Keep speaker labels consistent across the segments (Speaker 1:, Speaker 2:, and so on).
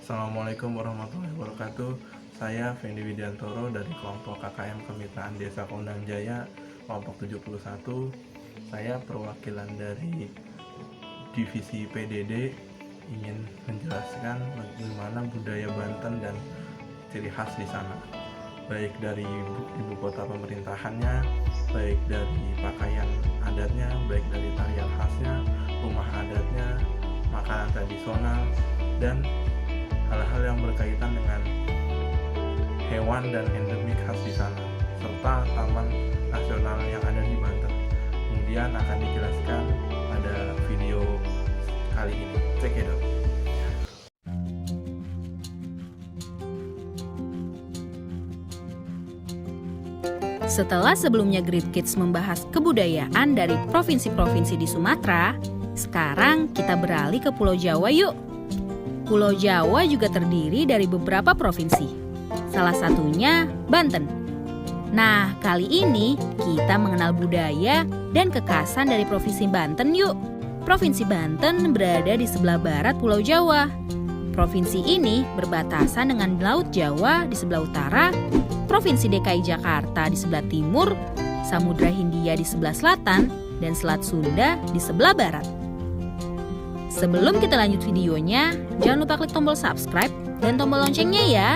Speaker 1: Assalamualaikum warahmatullahi wabarakatuh. Saya Fendi Widiantoro dari kelompok KKM Kemitraan Desa Kondang Jaya, kelompok 71. Saya perwakilan dari divisi PDD ingin menjelaskan bagaimana budaya Banten dan ciri khas di sana. Baik dari ibu kota pemerintahannya, baik dari pakaian adatnya, baik dari tarian khasnya, rumah adatnya, makanan tradisional, dan hal-hal yang berkaitan dengan hewan dan endemik khas di sana, serta taman nasional yang ada di Banten. Kemudian akan dijelaskan pada video kali ini. Check it out.
Speaker 2: Setelah sebelumnya Great Kids membahas kebudayaan dari provinsi-provinsi di Sumatera, sekarang kita beralih ke Pulau Jawa yuk. Pulau Jawa juga terdiri dari beberapa provinsi, salah satunya Banten. Nah, kali ini kita mengenal budaya dan kekhasan dari Provinsi Banten yuk. Provinsi Banten berada di sebelah barat Pulau Jawa. Provinsi ini berbatasan dengan Laut Jawa di sebelah utara, Provinsi DKI Jakarta di sebelah timur, Samudra Hindia di sebelah selatan, dan Selat Sunda di sebelah barat. Sebelum kita lanjut videonya, jangan lupa klik tombol subscribe dan tombol loncengnya ya.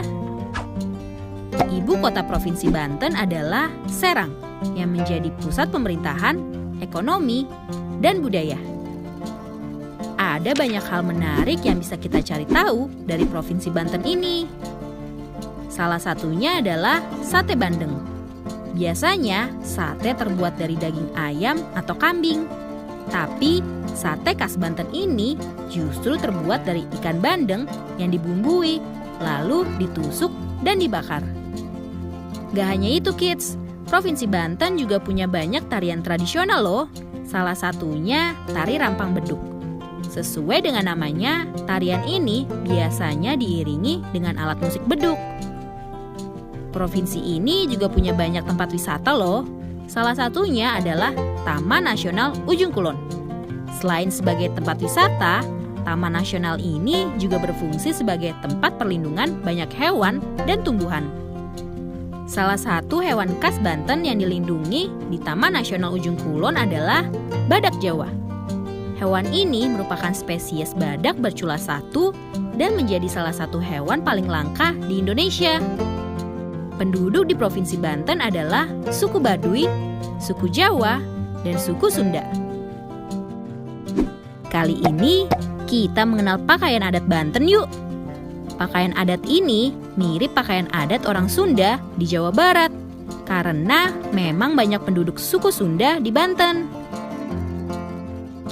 Speaker 2: Ibu kota Provinsi Banten adalah Serang, yang menjadi pusat pemerintahan, ekonomi, dan budaya. Ada banyak hal menarik yang bisa kita cari tahu dari Provinsi Banten ini. Salah satunya adalah sate bandeng. Biasanya, sate terbuat dari daging ayam atau kambing. Tapi, sate khas Banten ini justru terbuat dari ikan bandeng yang dibumbui, lalu ditusuk dan dibakar. Gak hanya itu kids, Provinsi Banten juga punya banyak tarian tradisional loh. Salah satunya tari Rampang Beduk. Sesuai dengan namanya, tarian ini biasanya diiringi dengan alat musik beduk. Provinsi ini juga punya banyak tempat wisata loh. Salah satunya adalah Taman Nasional Ujung Kulon. Selain sebagai tempat wisata, Taman Nasional ini juga berfungsi sebagai tempat perlindungan banyak hewan dan tumbuhan. Salah satu hewan khas Banten yang dilindungi di Taman Nasional Ujung Kulon adalah badak Jawa. Hewan ini merupakan spesies badak bercula satu dan menjadi salah satu hewan paling langka di Indonesia. Penduduk di Provinsi Banten adalah suku Baduy, suku Jawa, dan suku Sunda. Kali ini kita mengenal pakaian adat Banten yuk. Pakaian adat ini mirip pakaian adat orang Sunda di Jawa Barat, karena memang banyak penduduk suku Sunda di Banten.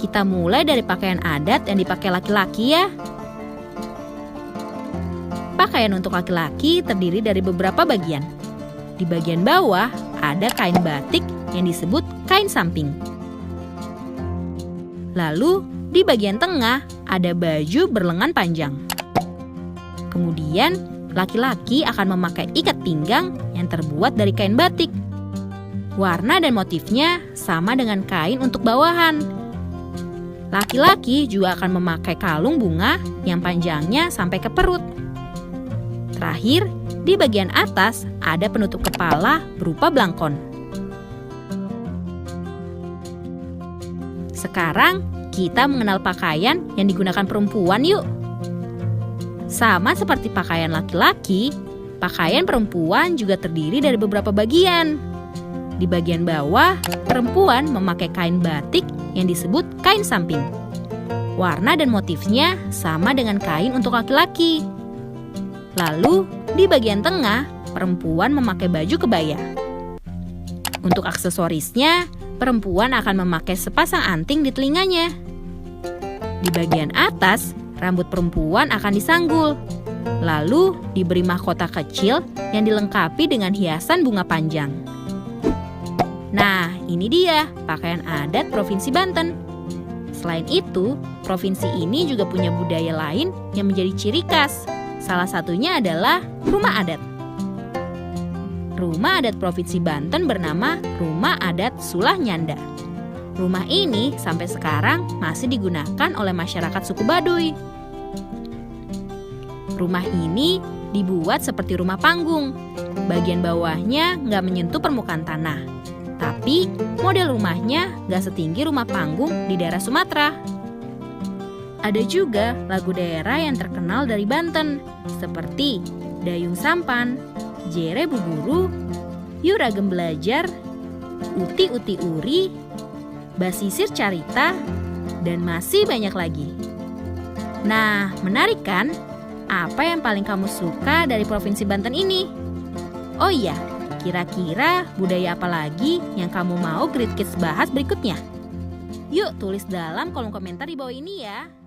Speaker 2: Kita mulai dari pakaian adat yang dipakai laki-laki ya. Pakaian untuk laki-laki terdiri dari beberapa bagian. Di bagian bawah ada kain batik yang disebut kain samping. Lalu di bagian tengah ada baju berlengan panjang. Kemudian laki-laki akan memakai ikat pinggang yang terbuat dari kain batik. Warna dan motifnya sama dengan kain untuk bawahan. Laki-laki juga akan memakai kalung bunga yang panjangnya sampai ke perut. Terakhir, di bagian atas ada penutup kepala berupa blangkon. Sekarang, kita mengenal pakaian yang digunakan perempuan yuk. Sama seperti pakaian laki-laki, pakaian perempuan juga terdiri dari beberapa bagian. Di bagian bawah, perempuan memakai kain batik yang disebut kain samping. Warna dan motifnya sama dengan kain untuk laki-laki. Lalu, di bagian tengah, perempuan memakai baju kebaya. Untuk aksesorisnya, perempuan akan memakai sepasang anting di telinganya. Di bagian atas, rambut perempuan akan disanggul. Lalu, diberi mahkota kecil yang dilengkapi dengan hiasan bunga panjang. Nah, ini dia pakaian adat Provinsi Banten. Selain itu, provinsi ini juga punya budaya lain yang menjadi ciri khas. Salah satunya adalah rumah adat. Rumah adat Provinsi Banten bernama Rumah Adat Sulah Nyanda. Rumah ini sampai sekarang masih digunakan oleh masyarakat suku Baduy. Rumah ini dibuat seperti rumah panggung. Bagian bawahnya nggak menyentuh permukaan tanah. Tapi model rumahnya nggak setinggi rumah panggung di daerah Sumatera. Ada juga lagu daerah yang terkenal dari Banten, seperti Dayung Sampan, Jere Buguru, Yuragem Belajar, Uti Uti Uri, Basisir Carita, dan masih banyak lagi. Nah, menarik kan? Apa yang paling kamu suka dari Provinsi Banten ini? Oh iya, kira-kira budaya apa lagi yang kamu mau Great Kids bahas berikutnya? Yuk tulis dalam kolom komentar di bawah ini ya.